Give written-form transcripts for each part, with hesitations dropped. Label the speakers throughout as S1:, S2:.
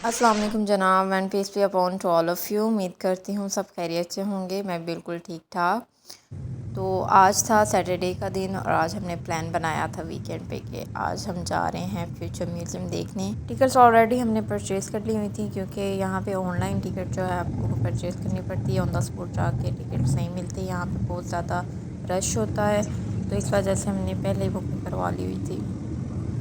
S1: अस्सलाम वालेकुम जनाब and peace be upon to all of you. उम्मीद करती हूँ सब खैरियत से होंगे। मैं बिल्कुल ठीक ठाक। तो आज था सैटरडे का दिन और आज हमने प्लान बनाया था वीकेंड पे कि आज हम जा रहे हैं फ्यूचर म्यूज़ियम देखने। टिकट्स ऑलरेडी हमने परचेज़ कर ली हुई थी क्योंकि यहाँ पे ऑनलाइन टिकट जो है आपको परचेज़ करनी पड़ती है। ऑन द स्पॉट जाके टिकट नहीं मिलती, यहाँ पे बहुत ज़्यादा रश होता है, तो इस वजह से हमने पहले ही बुकिंग करवा ली हुई थी।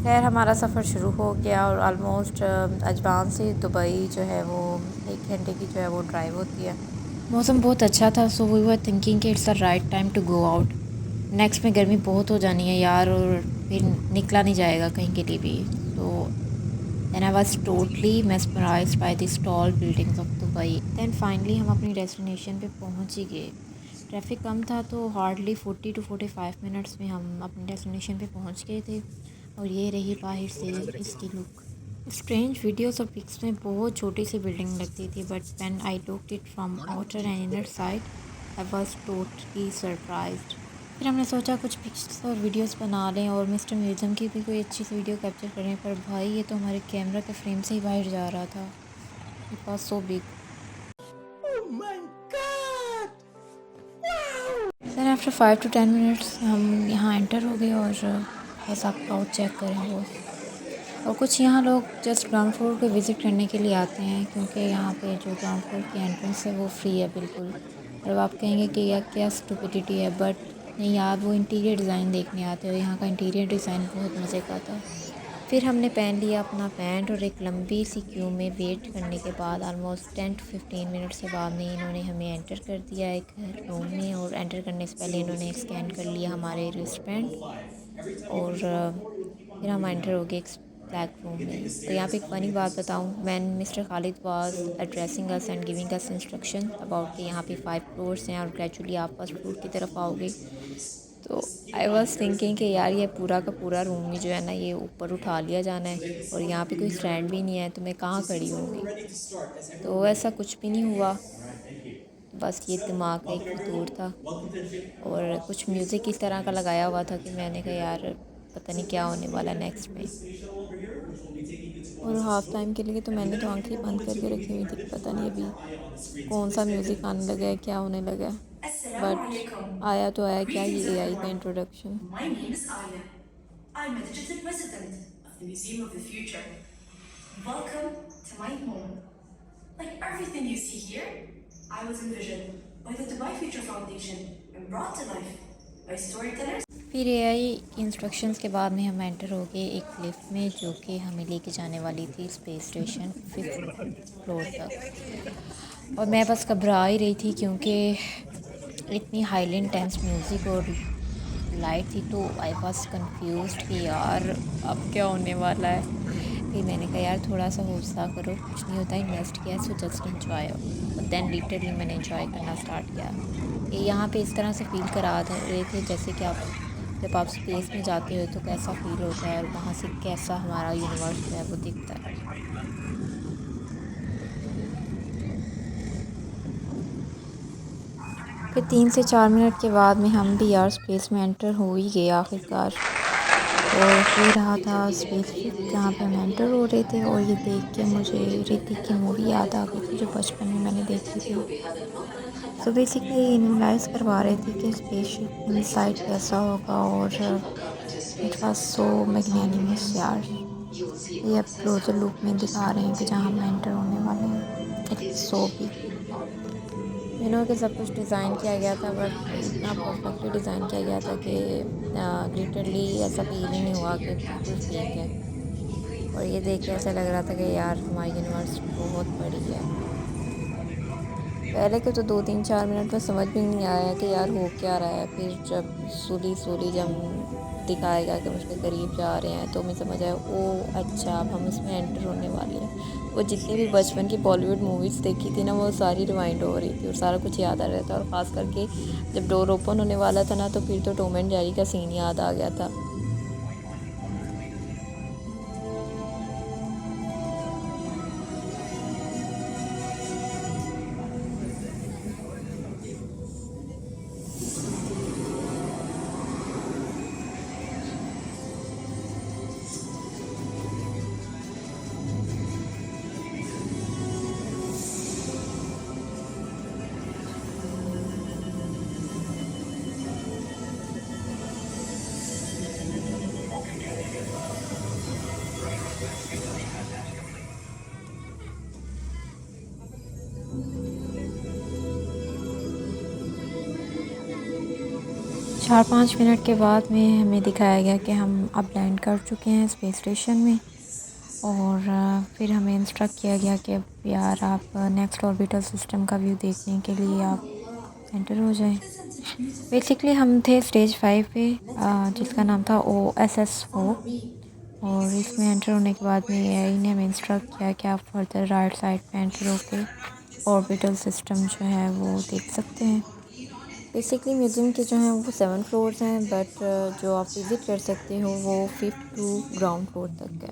S1: खैर हमारा सफ़र शुरू हो गया और आलमोस्ट अजमान से दुबई जो है वो 1 घंटे की जो है वो ड्राइव होती है। मौसम बहुत अच्छा था, सो वी वर थिंकिंग कि it's the right time to go out. Next में गर्मी बहुत हो जानी है यार, और फिर निकला नहीं जाएगा कहीं के लिए भी। तो then I was totally mesmerised by this tall buildings of Dubai. Then finally हम अपनी डेस्टिनेशन पे पहुंच ही गए। ट्रैफिक कम था तो हार्डली 40 to 45 मिनट्स में हम अपनी डेस्टिनेशन पे पहुंच गए थे। और ये रही बाहर से इसकी लुक। स्ट्रेंज वीडियोस और पिक्स में बहुत छोटी सी बिल्डिंग लगती थी, but when I looked it from outer and inner side I was totally surprised. फिर हमने सोचा कुछ पिक्चर्स और वीडियोस बना लें और मिस्टर म्यूज़ियम की भी कोई अच्छी सी वीडियो कैप्चर करें, पर भाई ये तो हमारे कैमरा के फ्रेम से ही बाहर जा रहा था। It was so big. Then after 5 to 10 minutes हम यहाँ एंटर हो गए और बस आप क्राउड चेक करें वो। और कुछ यहाँ लोग जस्ट ग्राउंड फ्लोर पे विज़िट करने के लिए आते हैं क्योंकि यहाँ पे जो ग्राउंड फ्लोर की एंट्रेंस है वो फ्री है बिल्कुल। और आप कहेंगे कि यह क्या स्टुपिडिटी है, बट नहीं यार, वो इंटीरियर डिज़ाइन देखने आते हो। यहाँ का इंटीरियर डिज़ाइन बहुत मज़े का था। फिर हमने पहन लिया अपना पैंट और एक लंबी सी क्यू में वेट करने के बाद ऑलमोस्ट 10 to 15 मिनट्स के बाद में इन्होंने हमें एंटर कर दिया एक रूम में। और एंटर करने से पहले इन्होंने स्कैन कर लिया हमारे रिस्टबैंड और फिर हम एंटर हो गए एक ब्लैक रूम में। तो यहाँ पे एक फ़नी बात बताऊँ, when mister Khalid was addressing us and giving us instruction about कि यहाँ पे 5 फ्लोर्स हैं और ग्रेजुअली आप फर्स्ट फ्लोर की तरफ आओगे, तो आई वाज थिंकिंग कि यार ये पूरा का पूरा रूम ही जो है ना ये ऊपर उठा लिया जाना है और यहाँ पे कोई स्टैंड भी नहीं है, तो मैं कहाँ खड़ी होंगी। तो ऐसा कुछ भी नहीं हुआ, बस ये दिमाग का एक फितूर था। और कुछ म्यूज़िक इस तरह का लगाया हुआ था कि मैंने कहा यार पता नहीं क्या होने वाला नेक्स्ट में। और हाफ़ टाइम के लिए तो मैंने तो आंखें बंद करके रखी हुई थी कि पता नहीं अभी कौन सा म्यूज़िक आने लगा है, क्या होने लगा है। बट आया तो आया क्या, ये एआई का introduction.
S2: My name is Aya. I'm a digital president of the Museum of the Future. Welcome to my home. Like everything you see here, I was envisioned by the Dubai Future Foundation and brought to life by storytellers.
S1: फिर AI instructions के बाद में हम enter हो गए एक lift में जो कि हमें लेके जाने वाली थी स्पेस स्टेशन 5th फ्लोर तक। और मैं बस घबरा ही रही थी क्योंकि इतनी हाईली इंटेंस म्यूज़िक और लाइट थी, तो आई वॉज कंफ्यूज्ड कि यार अब क्या होने वाला है। फिर मैंने कहा यार थोड़ा सा हौसला करो, कुछ नहीं होता, इन्वेस्ट किया सो जस्ट इन्जॉय। और देन लिटरली मैंने इन्जॉय करना स्टार्ट किया। ये यहाँ पे इस तरह से फ़ील करा रहे थे जैसे कि आप जब आप स्पेस में जाते हो तो कैसा फ़ील होता है और वहाँ से कैसा हमारा यूनिवर्स जो है वो दिखता है। फिर 3 से 4 मिनट के बाद में हम भी यार स्पेस में एंटर हो ही गए आखिरकार। और ये रहा था स्पेसशिप जहाँ पे हम एंटर हो रहे थे। और ये देख के मुझे ऋतिक की मूवी याद आ गई थी जो बचपन में मैंने देखी थी। सो बेसिकली एनालाइज करवा रहे थे कि स्पेसशिप इनसाइड कैसा होगा। और इट वाज सो मैग्नेनिमस यार। ये अब क्लोजर लुक में दिखा रहे हैं कि जहाँ हम एंटर होने वाले हैं। It was so big. कि सब कुछ डिज़ाइन किया गया था, बट इतना परफेक्टली डिज़ाइन किया गया था कि लिटरली ऐसा फील ही नहीं हुआ कि बिल्कुल फेक है। और ये देख के ऐसा लग रहा था कि यार हमारी यूनिवर्स बहुत बड़ी है। पहले के तो 2 3 4 मिनट में समझ भी नहीं आया कि यार हो क्या रहा है। फिर जब स्लोली स्लोली जब दिखाएगा कि हम उसके करीब जा रहे हैं तो हमें समझ आया ओ अच्छा अब हम इसमें एंटर होने वाले हैं। वो जितनी भी बचपन की बॉलीवुड मूवीज़ देखी थी ना वो सारी रिवाइंड हो रही थी और सारा कुछ याद आ रहा था। और ख़ास करके जब डोर ओपन होने वाला था ना तो फिर तो टॉम एंड जेरी का सीन याद आ गया था। 4-5 मिनट के बाद में हमें दिखाया गया कि हम अब लैंड कर चुके हैं स्पेस स्टेशन में। और फिर हमें इंस्ट्रक्ट किया गया कि अब यार आप नेक्स्ट ऑर्बिटल सिस्टम का व्यू देखने के लिए आप एंटर हो जाएं।
S2: Isn't it beautiful?
S1: बेसिकली हम थे स्टेज 5 पे, जिसका नाम था OSS-4।
S2: Follow me.
S1: और इसमें
S2: Excuse
S1: एंटर
S2: me.
S1: होने के बाद में एआई ने हमें इंस्ट्रक्ट किया कि आप फर्दर राइट साइड पे एंटर होके ऑर्बिटल सिस्टम जो है वो देख सकते हैं। बेसिकली म्यूज़ियम के जो हैं वो 7 फ्लोर्स हैं, बट जो आप विज़िट कर सकते हो वो 5th टू ग्राउंड फ्लोर तक है।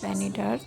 S1: प्लैनेट अर्थ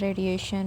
S1: रेडिएशन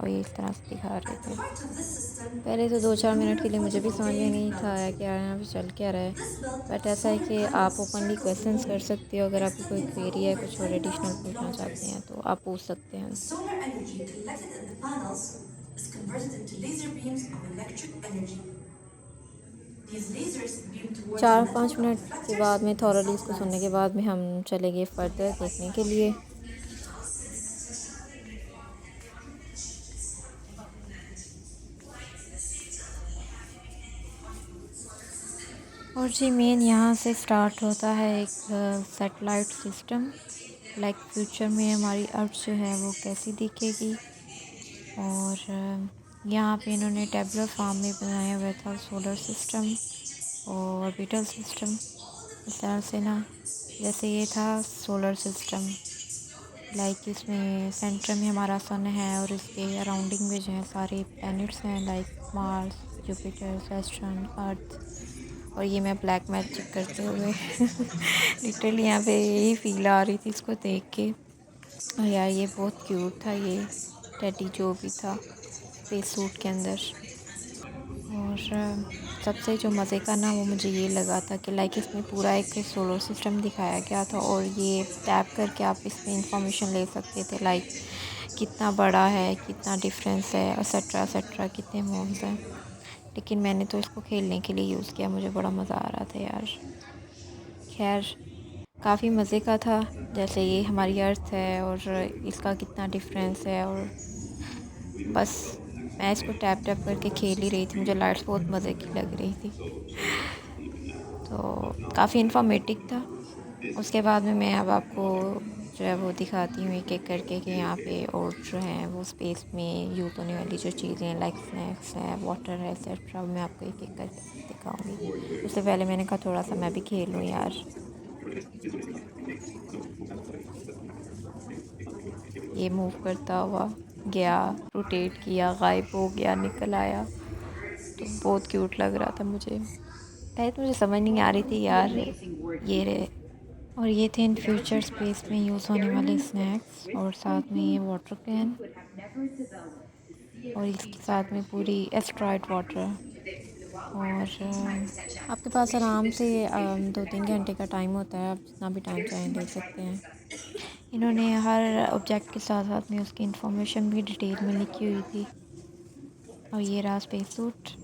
S1: और ये इस तरह से दिखा रहे
S2: At the
S1: थे।
S2: heart of this system
S1: पहले तो
S2: is the
S1: 2-4 मिनट
S2: lunar
S1: के लिए मुझे भी समझ में नहीं था
S2: photovoltaic
S1: आया
S2: belt.
S1: कि यार यहाँ पे चल क्या रहा है।
S2: This belt
S1: बट
S2: of
S1: ऐसा है
S2: solar
S1: कि आप
S2: panels
S1: openly
S2: circles the
S1: questions कर
S2: moon,
S1: सकते हो, अगर आपको कोई
S2: extending for
S1: क्वेरी है,
S2: over
S1: कुछ और एडिशनल
S2: 10,000
S1: पूछना चाहते
S2: kilometers.
S1: हैं तो आप पूछ सकते हैं
S2: The
S1: उनसे।
S2: solar energy collected in the panels is converted into laser beams of electric energy. These lasers beam towards a
S1: 4-5
S2: network of
S1: minute के
S2: reflectors
S1: बाद में
S2: and
S1: थॉरली इसको सुनने के
S2: satellites.
S1: बाद में हम चले गए फर्दर देखने के लिए। और जी मेन यहाँ से स्टार्ट होता है एक सैटेलाइट सिस्टम, लाइक फ्यूचर में हमारी अर्थ जो है वो कैसी दिखेगी। और यहाँ पे इन्होंने टेबुलर फॉर्म में बनाया हुआ था सोलर सिस्टम और ऑर्बिटल सिस्टम। इस तरह से ना, जैसे ये था सोलर सिस्टम, लाइक इसमें सेंटर में हमारा सन है और इसके अराउंडिंग में जो है सारे प्लैनेट्स हैं, लाइक मार्स, जुपिटर, सैटर्न, अर्थ। और ये मैं ब्लैक मैजिक करते हुए लिटरली यहाँ पे यही फील आ रही थी इसको देख के। और यार ये बहुत क्यूट था ये टेडी जो भी था स्पेस सूट के अंदर। और सबसे जो मज़े का ना वो मुझे ये लगा था कि लाइक इसमें पूरा एक सोलर सिस्टम दिखाया गया था और ये टैप करके आप इसमें इंफॉर्मेशन ले सकते थे, लाइक कितना बड़ा है, कितना डिफरेंस है, एक्सेट्रा एक्सेट्रा, कितने मून्स हैं। लेकिन मैंने तो इसको खेलने के लिए यूज़ किया, मुझे बड़ा मज़ा आ रहा था यार। खैर काफ़ी मज़े का था, जैसे ये हमारी अर्थ है और इसका कितना डिफरेंस है। और बस मैं इसको टैप टैप करके खेल ही रही थी, मुझे लाइट्स बहुत मज़े की लग रही थी। तो काफ़ी इन्फॉर्मेटिव था। उसके बाद में मैं अब आपको जो है वो दिखाती हूँ एक एक करके कि यहाँ पे और जो है वो स्पेस में यूज़ होने वाली जो चीज़ें हैं, लाइक स्नैक्स है, वाटर है, एक्सेट्रा, मैं आपको एक एक करके दिखाऊंगी। उससे पहले मैंने कहा थोड़ा सा मैं भी खेल लूँ यार। ये मूव करता हुआ गया, रोटेट किया, गायब हो गया, निकल आया, तो बहुत क्यूट लग रहा था मुझे। पहले तो मुझे समझ नहीं आ रही थी यार ये रहे। और ये थे इन फ्यूचर स्पेस में यूज़ होने वाले स्नैक्स और साथ में ये वाटर कैन और इसके साथ में पूरी एस्ट्रॉयड वाटर। और आपके पास आराम से 2-3 घंटे का टाइम होता है, आप जितना भी टाइम चाहें ले सकते हैं। इन्होंने हर ऑब्जेक्ट के साथ साथ में उसकी इन्फॉर्मेशन भी डिटेल में लिखी हुई थी। और ये रहा स्पेस सूट।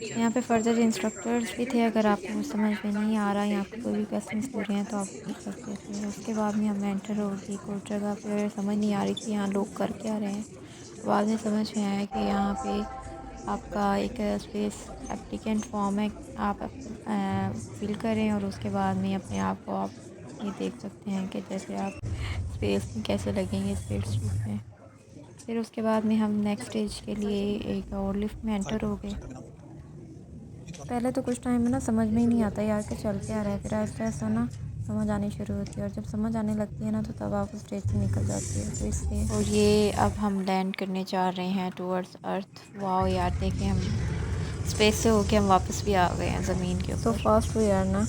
S1: यहाँ पे फर्दर इंस्ट्रक्टर्स भी थे, अगर आपको कुछ समझ में नहीं आ रहा या आपके कोई भी क्वेश्चंस पूरे हैं तो आप पूछ सकते थे। उसके बाद में हम एंटर हो गई एक और जगह पे, समझ नहीं आ रही थी यहाँ लोग कर क्या रहे हैं। बाद में समझ में आया कि यहाँ पे आपका एक स्पेस एप्लीकेंट फॉर्म है, आप फिल करें और उसके बाद में अपने आप को आप ये देख सकते हैं कि जैसे आप स्पेस में कैसे लगेंगे स्पेस सूट में। फिर उसके बाद में हम नेक्स्ट स्टेज के लिए एक और लिफ्ट में एंटर हो गए। पहले तो कुछ टाइम में ना समझ में ही नहीं आता यार कि चल क्या रहा है, फिर ऐसा ऐसा ना समझ आनी शुरू होती है और जब समझ आने लगती है ना तो तब आप उस स्टेज से निकल जाती है, तो इसलिए। और ये अब हम लैंड करने जा रहे हैं टूवर्ड्स अर्थ। वाह यार देखें, हम स्पेस से होके हम वापस भी आ गए हैं ज़मीन के ऊपर। तो फास्ट हो यार ना।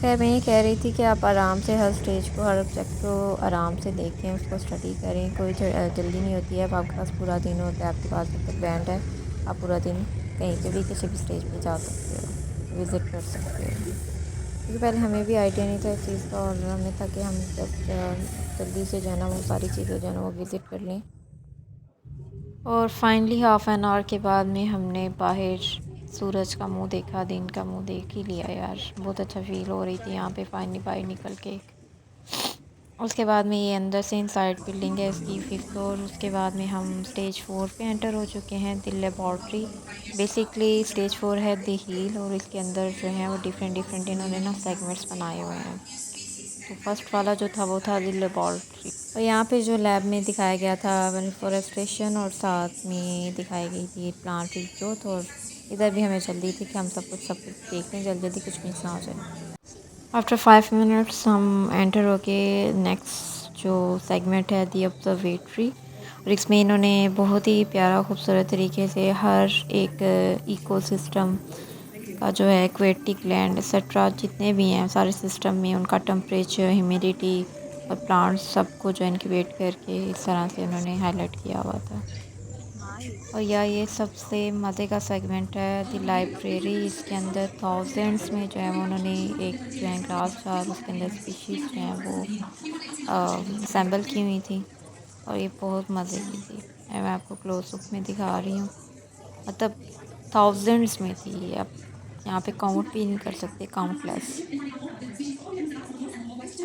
S1: खैर मैं ये कह रही थी कि आप आराम से हर स्टेज को, हर ऑब्जेक्ट को आराम से देखें, उसको स्टडी करें, कोई जल्दी नहीं होती है। अब आपके पास पूरा दिन होता है, आपके पास जब तक बैंड है आप पूरा दिन कहीं पे भी किसी भी स्टेज पे जा सकते हो, विज़िट कर सकते हो। क्योंकि पहले हमें भी आइडिया नहीं था इस चीज़ का और हमें था कि हम जस्ट जल्दी से जो है ना वो सारी चीज़ें जो है ना वो विज़िट कर लें। और फाइनली हाफ़ एन आवर के बाद में हमने बाहर सूरज का मुंह देखा, दिन का मुंह देख ही लिया यार। बहुत अच्छा फ़ील हो रही थी यहाँ पे फाइनली बाहर निकल के। उसके बाद में ये अंदर से इनसाइड बिल्डिंग है इसकी 5th फ्लोर। उसके बाद में हम स्टेज 4 पे एंटर हो चुके हैं, द लेबॉर्ट्री। बेसिकली स्टेज 4 है द हील और इसके अंदर जो है वो डिफरेंट इन्होंने ना सेगमेंट्स बनाए हुए हैं। तो फर्स्ट वाला जो था वो था द लेबॉर्ट्री और यहाँ पे जो लैब में दिखाया गया था रिफॉरेस्टेशन और साथ में दिखाई गई थी प्लांट ग्रोथ। और इधर भी हमें जल्दी थी कि हम सब कुछ देख लें, जल्दी जल्दी कुछ मिस ना हो जाए। आफ्टर 5 मिनट्स हम एंटर होके नेक्स्ट जो सेगमेंट है दी ऑब्जर्वेटरी और इसमें इन्होंने बहुत ही प्यारा खूबसूरत तरीके से हर एक इकोसिस्टम का जो है एक्वेटिक लैंड एक्सेट्रा जितने भी हैं सारे सिस्टम में उनका टेम्परेचर, ह्यूमिडिटी और प्लांट्स सबको जो इनक्यूबेट करके इस तरह से उन्होंने हाईलाइट किया हुआ था। और ये सबसे मज़े का सेगमेंट है द लाइब्रेरी। इसके अंदर थाउजेंड्स में जो है वो उन्होंने एक जो है ग्लास जार उसके अंदर स्पीशीज़ जो हैं वो असेंबल की हुई थी और ये बहुत मज़े की थी। मैं आपको क्लोजअप में दिखा रही हूँ, मतलब थाउजेंड्स में थी ये। अब यहाँ पे काउंट भी नहीं कर सकते, काउंटलेस।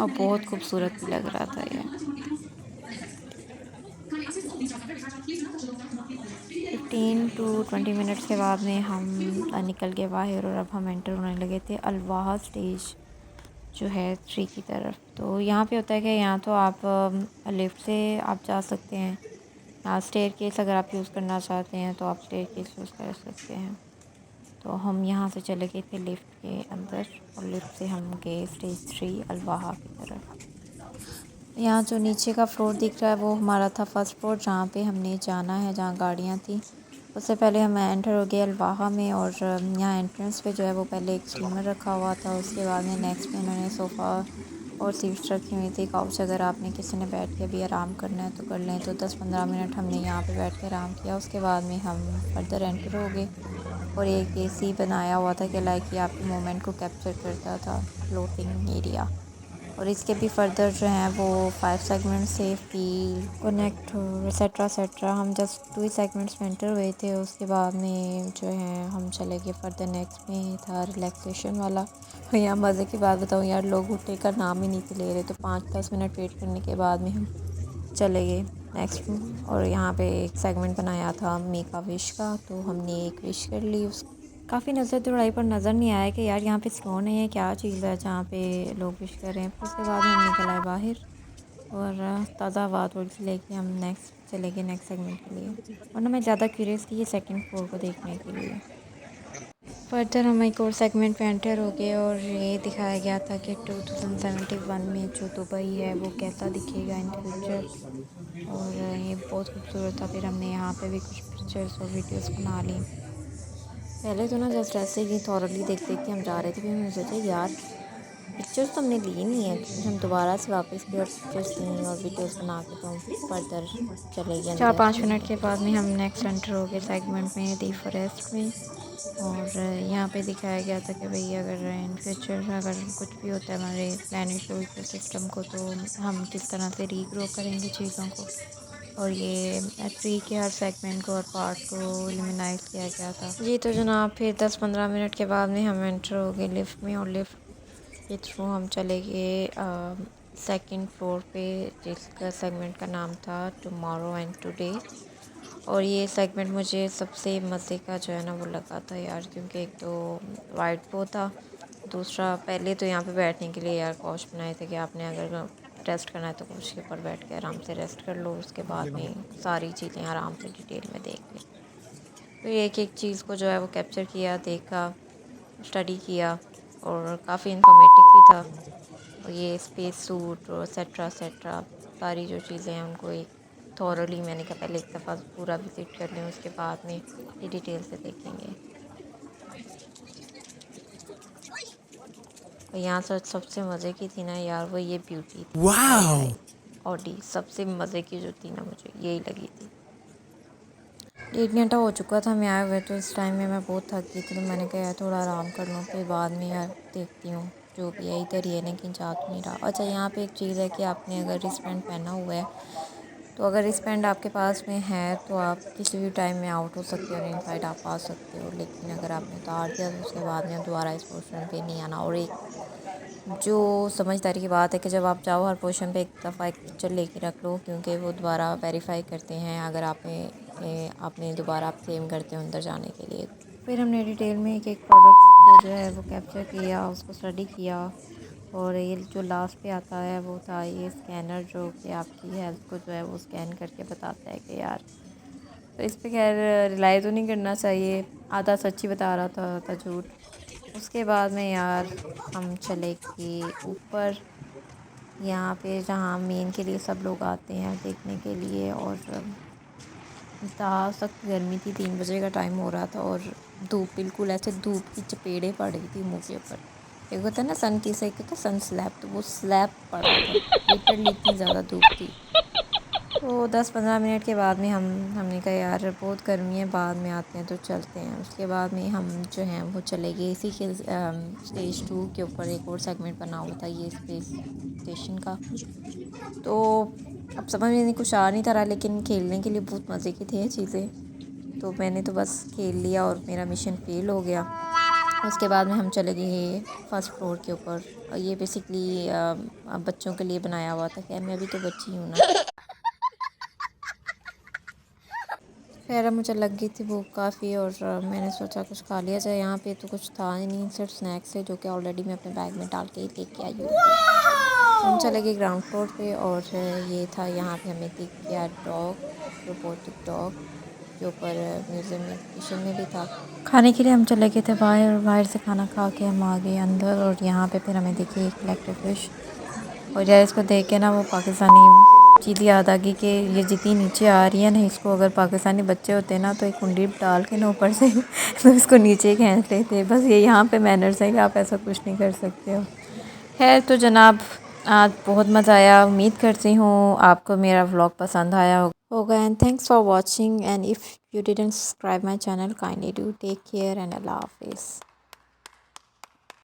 S1: और बहुत खूबसूरत भी लग रहा था ये। 15 टू 20 मिनट्स के बाद में हम निकल के बाहर और अब हम एंटर होने लगे थे अलवाहा स्टेज जो है 3 की तरफ। तो यहाँ पे होता है कि यहाँ तो आप लिफ्ट से आप जा सकते हैं, यहाँ स्टेयर केस अगर आप यूज़ करना चाहते हैं तो आप स्टेयर केस यूज़ कर सकते हैं। तो हम यहाँ से चले गए थे लिफ्ट के अंदर और लिफ्ट से हम गए स्टेज 3 अलवाहा की तरफ। यहाँ जो नीचे का फ्लोर दिख रहा है वो हमारा था फर्स्ट फ्लोर, जहाँ पे हमने जाना है, जहाँ गाड़ियाँ थी। उससे पहले हम एंटर हो गए अलवाहा में और यहाँ एंट्रेंस पे जो है वो पहले एक स्टीमर रखा हुआ था। उसके बाद में नेक्स्ट में इन्होंने सोफ़ा और सीट्स रखी हुई थी, काउच। अगर आपने किसी ने बैठ के भी आराम करना है तो कर लें। तो 10-15 मिनट हमने यहाँ पे बैठ के आराम किया। उसके बाद में हम फर्दर एंटर हो गए और एक एसी बनाया हुआ था कि लाइक ये आपके मोमेंट को कैप्चर करता था, फ्लोटिंग एरिया। और इसके भी फर्दर जो हैं वो 5 सेगमेंट से फील कनेक्ट एक्सेट्रा एक्सेट्रा। हम जस्ट 2 सेगमेंट्स में एंटर हुए थे। उसके बाद में जो है हम चले गए फर्दर। नेक्स्ट में था रिलैक्सेशन वाला। और यहाँ मज़े की बात बताऊँ यार, लोग घुट्टे का नाम ही नहीं थे ले रहे। तो 5-10 मिनट वेट करने के बाद में हम चले गए नेक्स्ट में। और यहाँ पे एक सेगमेंट बनाया था मेक अ विश का, तो हमने एक विश कर ली। उस काफ़ी नज़र दौड़ाई पर नज़र नहीं आया कि यार यहाँ पे स्टोन है, क्या चीज़ है जहाँ पे लोग विश कर रहे हैं। फिर उसके बाद हम निकल आए बाहर और ताज़ा हवा थोड़ी सी लेके हम नेक्स्ट चले गए नेक्स्ट सेगमेंट के लिए। वरना मैं ज़्यादा क्यूरियस थी ये सेकंड फ्लोर को देखने के लिए। फर्दर हम एक और सेगमेंट पे एंटर हो गए और ये दिखाया गया था कि 2071 में जो दुबई है वो कैसा दिखेगा इन फ्यूचर। और ये बहुत खूबसूरत था। फिर हमने यहाँ पे भी कुछ पिक्चर्स और वीडियोस बना ली। पहले तो ना जस्ट ऐसे ही थॉरली देख देख के हम जा रहे थे। फिर मैंने सोचा यार पिक्चर्स तो हमने ली नहीं है, फिर हम दोबारा से वापस गए और पिक्चर्स ली और वीडियोस बना के तो हम फर्दर चले गए अंदर। 4-5 मिनट के बाद में हम नेक्स्ट एंटर हो गए सेगमेंट में दी फॉरेस्ट में। और यहाँ पे दिखाया गया था कि भाई अगर इन फ्यूचर अगर कुछ भी होता है हमारे प्लानिट को, इकोसिस्टम को, तो हम किस तरह से रीग्रो करेंगे चीज़ों को। और ये ट्री के हर सेगमेंट को और पार्ट को एलिमिनाइज किया गया था जी। तो जनाब फिर 10-15 मिनट के बाद में हम एंटर हो गए लिफ्ट में और लिफ्ट के थ्रू हम चले गए सेकंड फ्लोर पे, जिसका सेगमेंट का नाम था टुमारो एंड टुडे। और ये सेगमेंट मुझे सबसे मज़े का जो है ना वो लगा था यार, क्योंकि एक तो वाइट वो था, दूसरा पहले तो यहाँ पे बैठने के लिए यार कॉश बनाए थे कि आपने अगर रेस्ट करना है तो कुछ के ऊपर बैठ के आराम से रेस्ट कर लो। उसके बाद में सारी चीज़ें आराम से डिटेल में देख लें। तो एक एक चीज़ को जो है वो कैप्चर किया, देखा, स्टडी किया और काफ़ी इन्फॉर्मेटिव भी था। और ये स्पेस सूट और सेट्रा सारी जो चीज़ें हैं उनको एक थॉरली मैंने कहा पहले एक दफ़ा पूरा विज़िट कर लें, उसके बाद में ये डिटेल से देखेंगे। और यहाँ से सबसे मज़े की थी ना यार वो ये ब्यूटी थी। वाओ! ऑडी सबसे मज़े की जो थी ना मुझे यही लगी थी। 1 घंटा हो चुका था मैं आए हुए, तो इस टाइम में मैं बहुत थक गई थी। तो मैंने कहा यार थोड़ा आराम कर लूँ, फिर बाद में यार देखती हूँ जो भी है इधर ही है, लेकिन जा तो नहीं रहा। अच्छा, यहाँ पे एक चीज़ है कि आपने अगर रिस्टबैंड पहना हुआ है तो अगर रिस्टबैंड आपके पास में है तो आप किसी भी टाइम में आउट हो सकते हो और इनसाइड आप आ सकते हो। लेकिन अगर आपने उतार दिया तो उसके बाद में दोबारा इस पोर्शन पे नहीं आना। और एक जो समझदारी की बात है कि जब आप जाओ हर पोर्शन पे एक दफ़ा एक पिक्चर लेके रख लो, क्योंकि वो दोबारा वेरीफाई करते हैं अगर आपने दोबारा आप क्लेम करते हो अंदर जाने के लिए। फिर हमने डिटेल में एक एक प्रोडक्ट को जो है वो कैप्चर किया, उसको स्टडी किया। और ये जो लास्ट पे आता है वो था ये स्कैनर, जो कि आपकी हेल्थ को जो है वो स्कैन करके बताता है कि यार, तो इस पे खैर रिलाई तो नहीं करना चाहिए, आधा सच्ची बता रहा था आधा झूठ। उसके बाद में यार हम चले गए ऊपर, यहाँ पे जहाँ मेन के लिए सब लोग आते हैं देखने के लिए। और इतना सख्त गर्मी थी, 3 बजे का टाइम हो रहा था और धूप बिल्कुल ऐसे धूप की चपेड़े पड़ रही थी मुँह के ऊपर। एक होता है ना सन की से, एक होता है सन स्लैब, तो वो स्लैब पड़ रहा था, लिटरली इतनी ज़्यादा धूप थी। तो 10-15 मिनट के बाद में हमने कहा यार बहुत गर्मी है, बाद में आते हैं तो चलते हैं। उसके बाद में हम जो हैं वो चले गए इसी के स्टेज 2 के ऊपर। एक और सेगमेंट बना हुआ था ये स्पेस स्टेशन का। तो अब समझ में नहीं कुछ आ नहीं था, लेकिन खेलने के लिए बहुत मज़े की थी ये चीज़ें, तो मैंने तो बस खेल लिया और मेरा मिशन फेल हो गया। उसके बाद में हम चले गए फर्स्ट फ्लोर के ऊपर। और ये बेसिकली बच्चों के लिए बनाया हुआ था, क्या मैं भी तो बच्ची हूँ ना। खैर मुझे लग गई थी भूख काफ़ी और मैंने सोचा कुछ खा लिया जाए। यहाँ पे तो कुछ था ही नहीं, सिर्फ स्नैक्स है जो कि ऑलरेडी मैं अपने बैग में डाल के लेके आई हुई थी। हम चले गए ग्राउंड फ्लोर पे और ये था, यहाँ पे हमें दिख गया डॉग, रोबोटिक डॉग, जो ऊपर म्यूज़ियम में एग्जीबिशन में भी था। खाने के लिए हम चले गए थे बाहर, और बाहर से खाना खा के हम आ गए अंदर। और यहाँ पे फिर हमें दिखी एक इलेक्ट्रिक फिश, और यार इसको देख के ना वो पाकिस्तानी चीज़ याद आ गई कि ये जितनी नीचे आ रही है ना, इसको अगर पाकिस्तानी बच्चे होते ना तो एक कुंडी डाल के ना ऊपर से तो इसको नीचे खींच लेते। बस ये यहाँ पे मैनर्स है कि आप ऐसा कुछ नहीं कर सकते हो। खैर तो जनाब, आज बहुत मज़ा आया। उम्मीद करती हूँ आपको मेरा व्लॉग पसंद आया होगा। And thanks for watching, and if you didn't subscribe my channel, kindly do. Take care and अल्लाह हाफिज़।